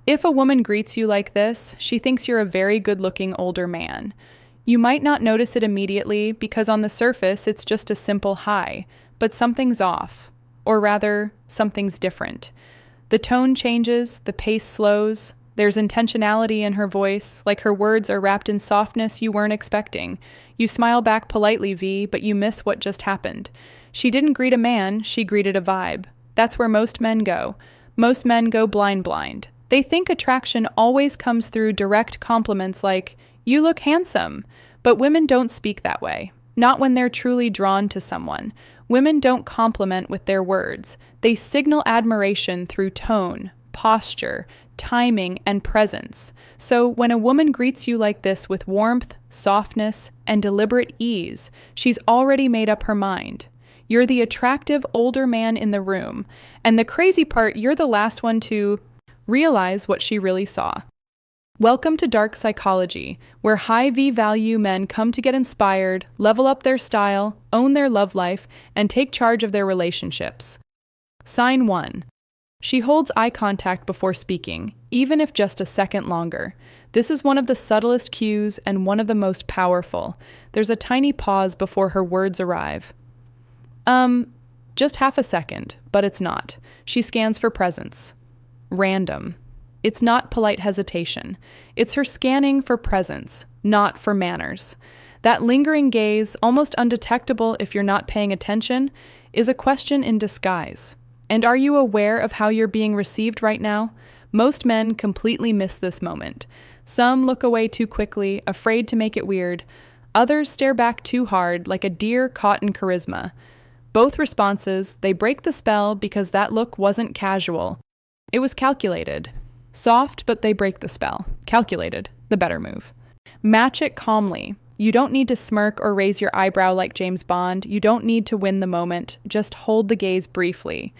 If a woman greets you like this, she thinks you're a very good-looking older man. You might not notice it immediately because on the surface it's just a simple hi, but something's off. Or rather, something's different. The tone changes, the pace slows, there's intentionality in her voice, like her words are wrapped in softness you weren't expecting. You smile back politely, V, but you miss what just happened. She didn't greet a man, she greeted a vibe. That's where most men go. Most men go blind. They think attraction always comes through direct compliments like, "You look handsome." But women don't speak that way. Not when they're truly drawn to someone. Women don't compliment with their words. They signal admiration through tone, posture, timing, and presence. So when a woman greets you like this with warmth, softness, and deliberate ease, she's already made up her mind. You're the attractive older man in the room, and the crazy part, you're the last one to realize what she really saw. Welcome to Dark Psychology, where high V-value men come to get inspired, level up their style, own their love life, and take charge of their relationships. Sign 1. She holds eye contact before speaking, even if just a second longer. This is one of the subtlest cues and one of the most powerful. There's a tiny pause before her words arrive. Just half a second, but it's not. She scans for presence. Random. It's not polite hesitation. It's her scanning for presence, not for manners. That lingering gaze, almost undetectable if you're not paying attention, is a question in disguise. And are you aware of how you're being received right now? Most men completely miss this moment. Some look away too quickly, afraid to make it weird. Others stare back too hard, like a deer caught in charisma. Both responses, they break the spell because that look wasn't casual. It was calculated. Soft, but they break the spell. Calculated, the better move. Match it calmly. You don't need to smirk or raise your eyebrow like James Bond. You don't need to win the moment. Just hold the gaze briefly.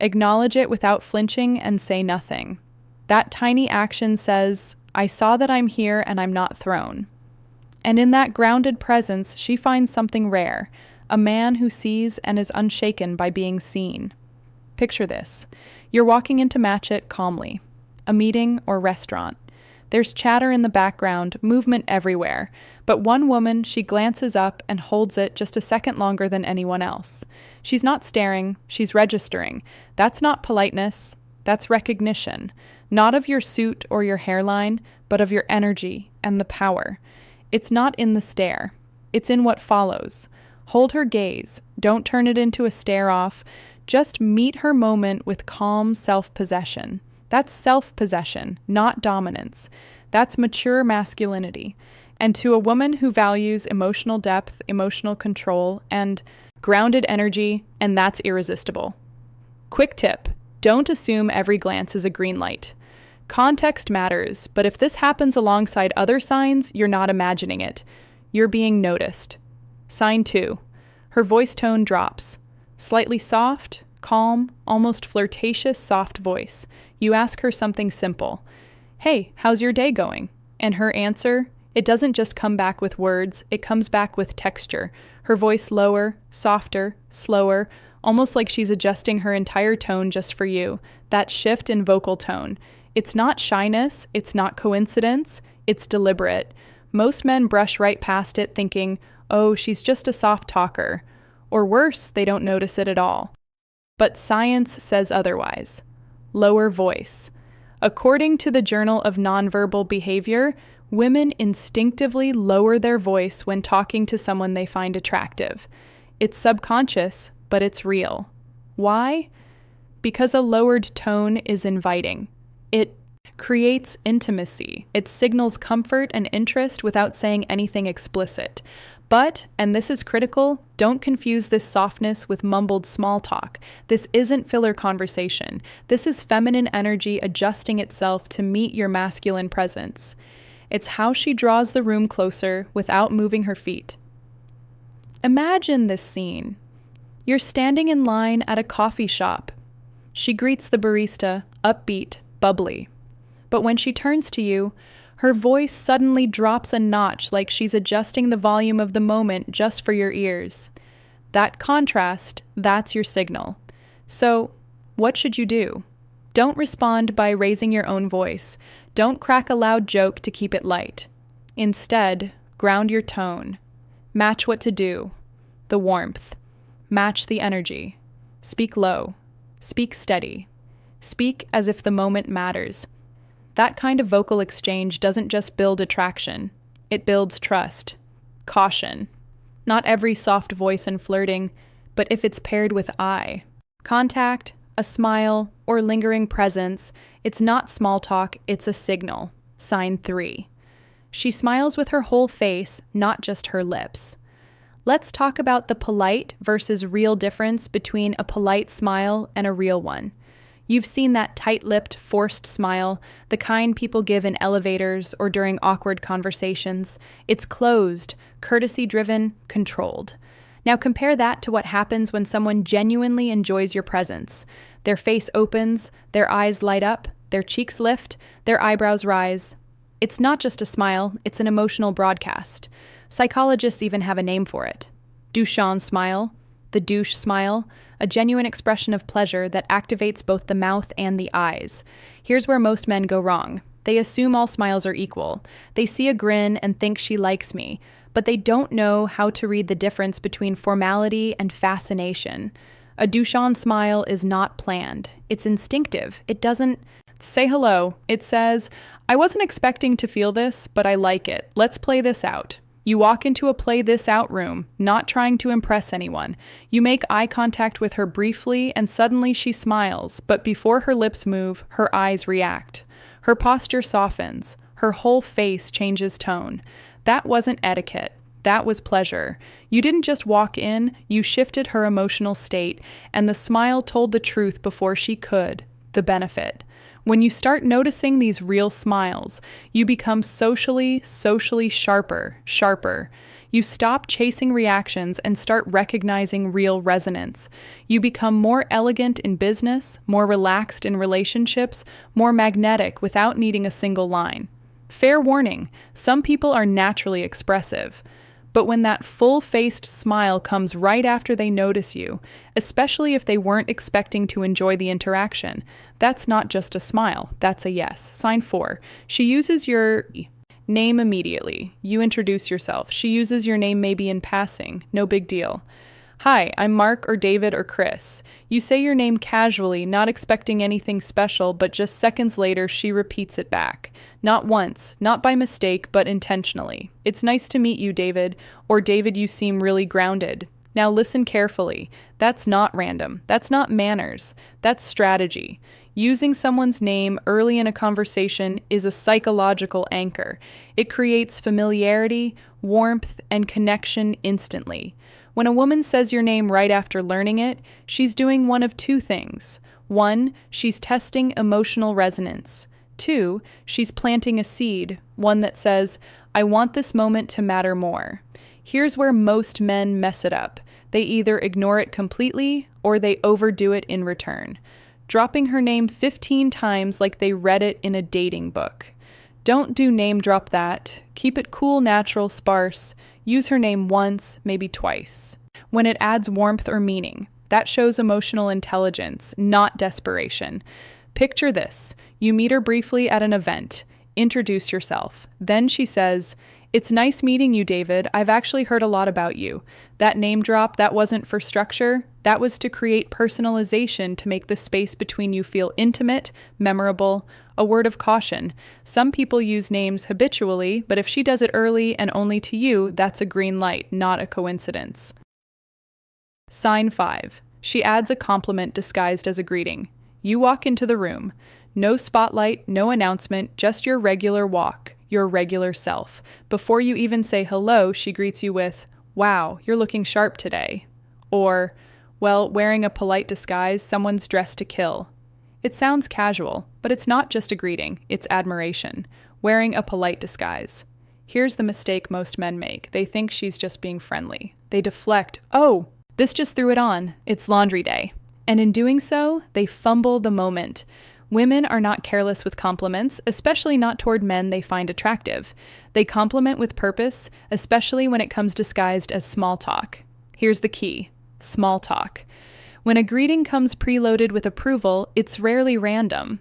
Acknowledge it without flinching and say nothing. That tiny action says, "I saw that I'm here and I'm not thrown." And in that grounded presence, she finds something rare. A man who sees and is unshaken by being seen. Picture this. You're walking into Match It calmly. A meeting or restaurant. There's chatter in the background, movement everywhere. But one woman, she glances up and holds it just a second longer than anyone else. She's not staring, she's registering. That's not politeness, that's recognition. Not of your suit or your hairline, but of your energy and the power. It's not in the stare. It's in what follows. Hold her gaze. Don't turn it into a stare-off. Just meet her moment with calm self-possession. That's self-possession, not dominance. That's mature masculinity. And to a woman who values emotional depth, emotional control, and grounded energy, and that's irresistible. Quick tip, don't assume every glance is a green light. Context matters, but if this happens alongside other signs, you're not imagining it. You're being noticed. Sign 2. Her voice tone drops. Slightly soft, calm, almost flirtatious soft voice. You ask her something simple. "Hey, how's your day going?" And her answer, it doesn't just come back with words, it comes back with texture. Her voice lower, softer, slower, almost like she's adjusting her entire tone just for you. That shift in vocal tone. It's not shyness, it's not coincidence, it's deliberate. Most men brush right past it thinking, "Oh, she's just a soft talker." Or worse, they don't notice it at all. But science says otherwise. Lower voice. According to the Journal of Nonverbal Behavior, women instinctively lower their voice when talking to someone they find attractive. It's subconscious, but it's real. Why? Because a lowered tone is inviting. It creates intimacy. It signals comfort and interest without saying anything explicit. But, and this is critical, don't confuse this softness with mumbled small talk. This isn't filler conversation. This is feminine energy adjusting itself to meet your masculine presence. It's how she draws the room closer without moving her feet. Imagine this scene. You're standing in line at a coffee shop. She greets the barista, upbeat, bubbly. But when she turns to you, her voice suddenly drops a notch like she's adjusting the volume of the moment just for your ears. That contrast, that's your signal. So, what should you do? Don't respond by raising your own voice. Don't crack a loud joke to keep it light. Instead, ground your tone. Match what to do. The warmth. Match the energy. Speak low. Speak steady. Speak as if the moment matters. That kind of vocal exchange doesn't just build attraction. It builds trust. Caution. Not every soft voice and flirting, but if it's paired with eye contact, a smile, or lingering presence, it's not small talk, it's a signal. Sign 3. She smiles with her whole face, not just her lips. Let's talk about the polite versus real difference between a polite smile and a real one. You've seen that tight-lipped, forced smile, the kind people give in elevators or during awkward conversations. It's closed, courtesy-driven, controlled. Now compare that to what happens when someone genuinely enjoys your presence. Their face opens, their eyes light up, their cheeks lift, their eyebrows rise. It's not just a smile, it's an emotional broadcast. Psychologists even have a name for it. Duchamp smile, the douche smile, a genuine expression of pleasure that activates both the mouth and the eyes. Here's where most men go wrong. They assume all smiles are equal. They see a grin and think she likes me, but they don't know how to read the difference between formality and fascination. A Duchamp smile is not planned. It's instinctive. It doesn't say hello. It says, I wasn't expecting to feel this, but I like it. Let's play this out. You walk into a play this out room, not trying to impress anyone. You make eye contact with her briefly, and suddenly she smiles, but before her lips move, her eyes react. Her posture softens. Her whole face changes tone. That wasn't etiquette. That was pleasure. You didn't just walk in, you shifted her emotional state, and the smile told the truth before she could, the benefit. When you start noticing these real smiles, you become socially sharper. You stop chasing reactions and start recognizing real resonance. You become more elegant in business, more relaxed in relationships, more magnetic without needing a single line. Fair warning, some people are naturally expressive. But when that full-faced smile comes right after they notice you, especially if they weren't expecting to enjoy the interaction, that's not just a smile, that's a yes. Sign 4. She uses your name immediately. You introduce yourself. She uses your name maybe in passing. No big deal. Hi, I'm Mark or David or Chris. You say your name casually, not expecting anything special, but just seconds later she repeats it back. Not once, not by mistake, but intentionally. It's nice to meet you, David, or David, you seem really grounded. Now listen carefully. That's not random. That's not manners. That's strategy. Using someone's name early in a conversation is a psychological anchor. It creates familiarity, warmth, and connection instantly. When a woman says your name right after learning it, she's doing one of two things. 1, she's testing emotional resonance. 2, she's planting a seed, one that says, I want this moment to matter more. Here's where most men mess it up. They either ignore it completely or they overdo it in return, dropping her name 15 times like they read it in a dating book. Don't do name drop that. Keep it cool, natural, sparse. Use her name once, maybe twice. When it adds warmth or meaning, that shows emotional intelligence, not desperation. Picture this. You meet her briefly at an event. Introduce yourself. Then she says, It's nice meeting you, David. I've actually heard a lot about you. That name drop, that wasn't for structure. That was to create personalization to make the space between you feel intimate, memorable. A word of caution. Some people use names habitually, but if she does it early and only to you, that's a green light, not a coincidence. Sign 5. She adds a compliment disguised as a greeting. You walk into the room. No spotlight, no announcement, just your regular walk, your regular self. Before you even say hello, she greets you with, Wow, you're looking sharp today. Or, well, wearing a polite disguise, someone's dressed to kill. It sounds casual, but it's not just a greeting, it's admiration. Wearing a polite disguise. Here's the mistake most men make. They think she's just being friendly. They deflect, oh, this just threw it on. It's laundry day. And in doing so, they fumble the moment. Women are not careless with compliments, especially not toward men they find attractive. They compliment with purpose, especially when it comes disguised as small talk. Here's the key. Small talk. When a greeting comes preloaded with approval, it's rarely random.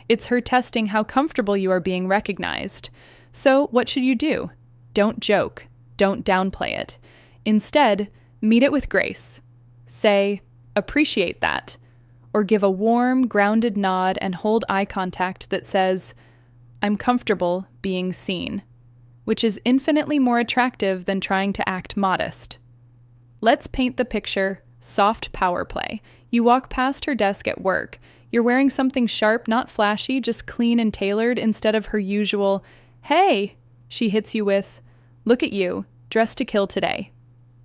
It's her testing how comfortable you are being recognized. So, what should you do? Don't joke. Don't downplay it. Instead, meet it with grace. Say, appreciate that. Or give a warm, grounded nod and hold eye contact that says, I'm comfortable being seen, which is infinitely more attractive than trying to act modest. Let's paint the picture. Soft power play. You walk past her desk at work. You're wearing something sharp, not flashy, just clean and tailored instead of her usual, hey, she hits you with, look at you, dressed to kill today.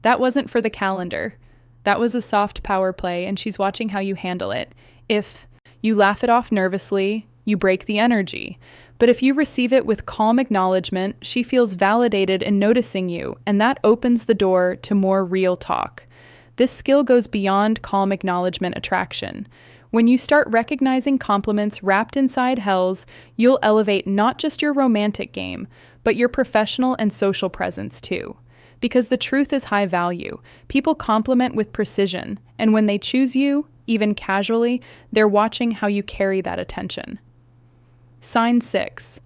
That wasn't for the calendar. That was a soft power play, and she's watching how you handle it. If you laugh it off nervously, you break the energy. But if you receive it with calm acknowledgement, she feels validated in noticing you, and that opens the door to more real talk. This skill goes beyond calm acknowledgement attraction. When you start recognizing compliments wrapped inside hells, you'll elevate not just your romantic game, but your professional and social presence too. Because the truth is high value. People compliment with precision, and when they choose you, even casually, they're watching how you carry that attention. Sign 6.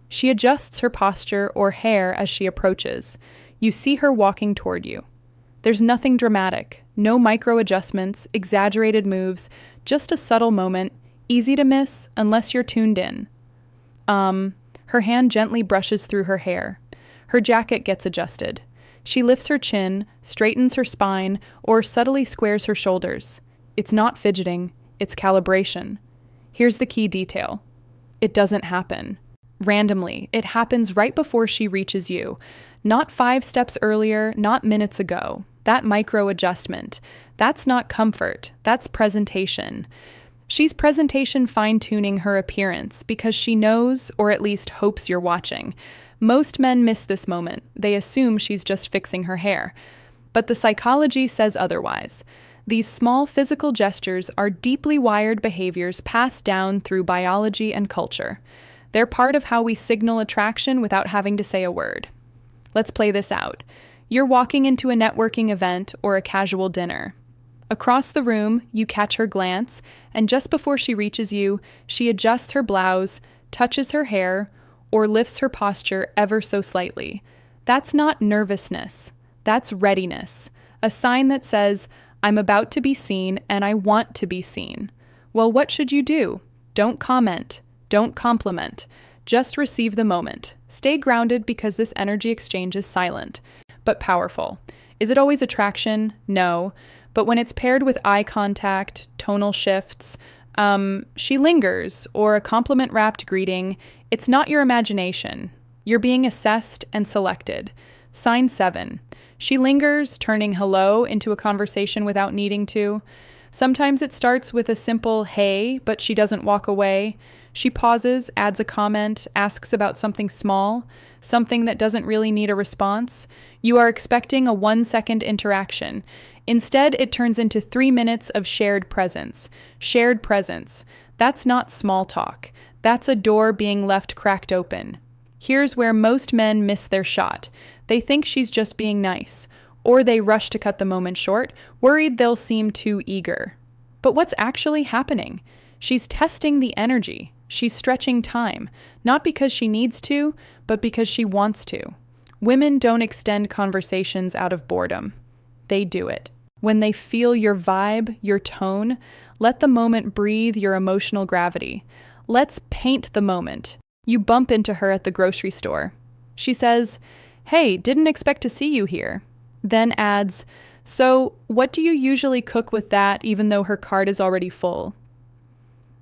She adjusts her posture or hair as she approaches. You see her walking toward you. There's nothing dramatic, no micro adjustments, exaggerated moves, just a subtle moment, easy to miss unless you're tuned in. Her hand gently brushes through her hair. Her jacket gets adjusted. She lifts her chin, straightens her spine, or subtly squares her shoulders. It's not fidgeting, it's calibration. Here's the key detail. It doesn't happen randomly. It happens right before she reaches you. Not 5 steps earlier, not minutes ago. That micro adjustment. That's not comfort. That's presentation. She's presentation fine-tuning her appearance because she knows, or at least hopes you're watching. Most men miss this moment. They assume she's just fixing her hair. But the psychology says otherwise. These small physical gestures are deeply wired behaviors passed down through biology and culture. They're part of how we signal attraction without having to say a word. Let's play this out. You're walking into a networking event or a casual dinner. Across the room, you catch her glance, and just before she reaches you, she adjusts her blouse, touches her hair, or lifts her posture ever so slightly. That's not nervousness. That's readiness. A sign that says, I'm about to be seen and I want to be seen. Well, what should you do? Don't comment. Don't compliment. Just receive the moment. Stay grounded because this energy exchange is silent, but powerful. Is it always attraction? No. But when it's paired with eye contact, tonal shifts, she lingers, or a compliment-wrapped greeting, it's not your imagination. You're being assessed and selected. Sign 7. She lingers, turning hello into a conversation without needing to. Sometimes it starts with a simple hey, but she doesn't walk away. She pauses, adds a comment, asks about something small, something that doesn't really need a response. You are expecting a 1-second interaction. Instead, it turns into 3 minutes of shared presence. Shared presence. That's not small talk. That's a door being left cracked open. Here's where most men miss their shot. They think she's just being nice, or they rush to cut the moment short, worried they'll seem too eager. But what's actually happening? She's testing the energy. She's stretching time, not because she needs to, but because she wants to. Women don't extend conversations out of boredom. They do it. When they feel your vibe, your tone, let the moment breathe your emotional gravity. Let's paint the moment. You bump into her at the grocery store. She says, "Hey, didn't expect to see you here." Then adds, "So, what do you usually cook with that even though her cart is already full?"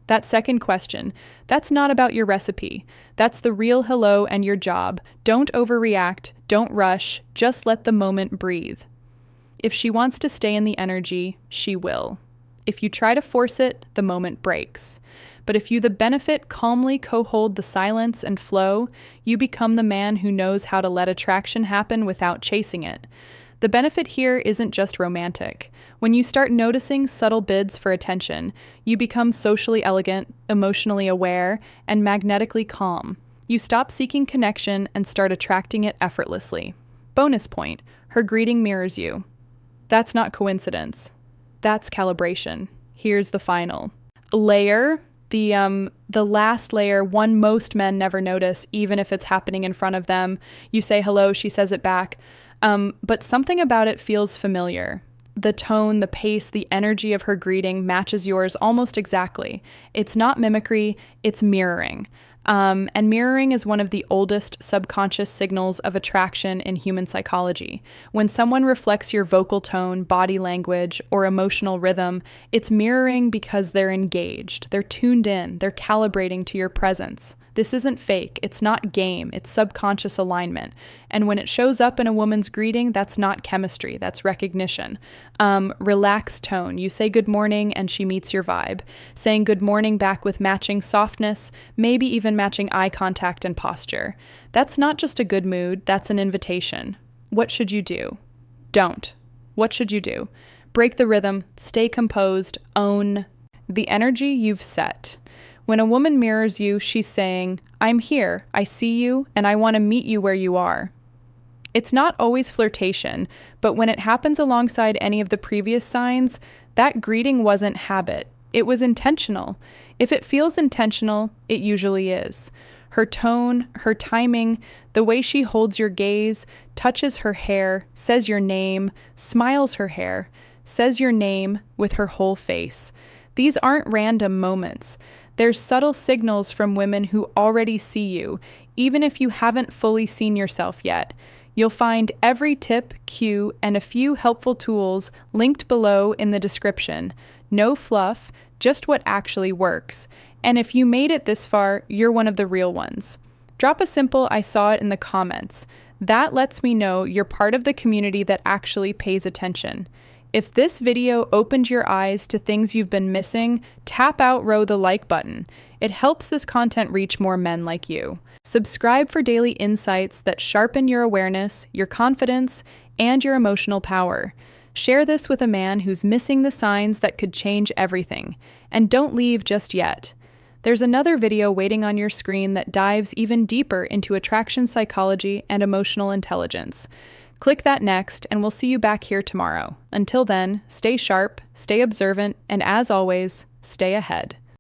That second question, that's not about your recipe. That's the real hello and your job. Don't overreact, don't rush, just let the moment breathe. If she wants to stay in the energy, she will. If you try to force it, the moment breaks. But if you the benefit calmly co-hold the silence and flow, you become the man who knows how to let attraction happen without chasing it. The benefit here isn't just romantic. When you start noticing subtle bids for attention, you become socially elegant, emotionally aware, and magnetically calm. You stop seeking connection and start attracting it effortlessly. Bonus point, her greeting mirrors you. That's not coincidence. That's calibration. Here's the final layer. The last layer, one most men never notice, even if it's happening in front of them. You say hello, she says it back. But something about it feels familiar. The tone, the pace, the energy of her greeting matches yours almost exactly. It's not mimicry, it's mirroring. And mirroring is one of the oldest subconscious signals of attraction in human psychology. When someone reflects your vocal tone, body language, or emotional rhythm, it's mirroring because they're engaged, they're tuned in, they're calibrating to your presence. This isn't fake, it's not game, it's subconscious alignment. And when it shows up in a woman's greeting, that's not chemistry, that's recognition. Relaxed tone, you say good morning and she meets your vibe. Saying good morning back with matching softness, maybe even matching eye contact and posture. That's not just a good mood, that's an invitation. What should you do? Don't. What should you do? Break the rhythm, stay composed, own the energy you've set. When a woman mirrors you, she's saying, I'm here, I see you, and I want to meet you where you are. It's not always flirtation, but when it happens alongside any of the previous signs, that greeting wasn't habit. It was intentional. If it feels intentional, it usually is. Her tone, her timing, the way she holds your gaze, touches her hair, says your name, smiles her hair, says your name with her whole face. These aren't random moments. There's subtle signals from women who already see you, even if you haven't fully seen yourself yet. You'll find every tip, cue, and a few helpful tools linked below in the description. No fluff, just what actually works. And if you made it this far, you're one of the real ones. Drop a simple "I saw it" in the comments. That lets me know you're part of the community that actually pays attention. If this video opened your eyes to things you've been missing, tap the like button. It helps this content reach more men like you. Subscribe for daily insights that sharpen your awareness, your confidence, and your emotional power. Share this with a man who's missing the signs that could change everything. And don't leave just yet. There's another video waiting on your screen that dives even deeper into attraction psychology and emotional intelligence. Click that next, and we'll see you back here tomorrow. Until then, stay sharp, stay observant, and as always, stay ahead.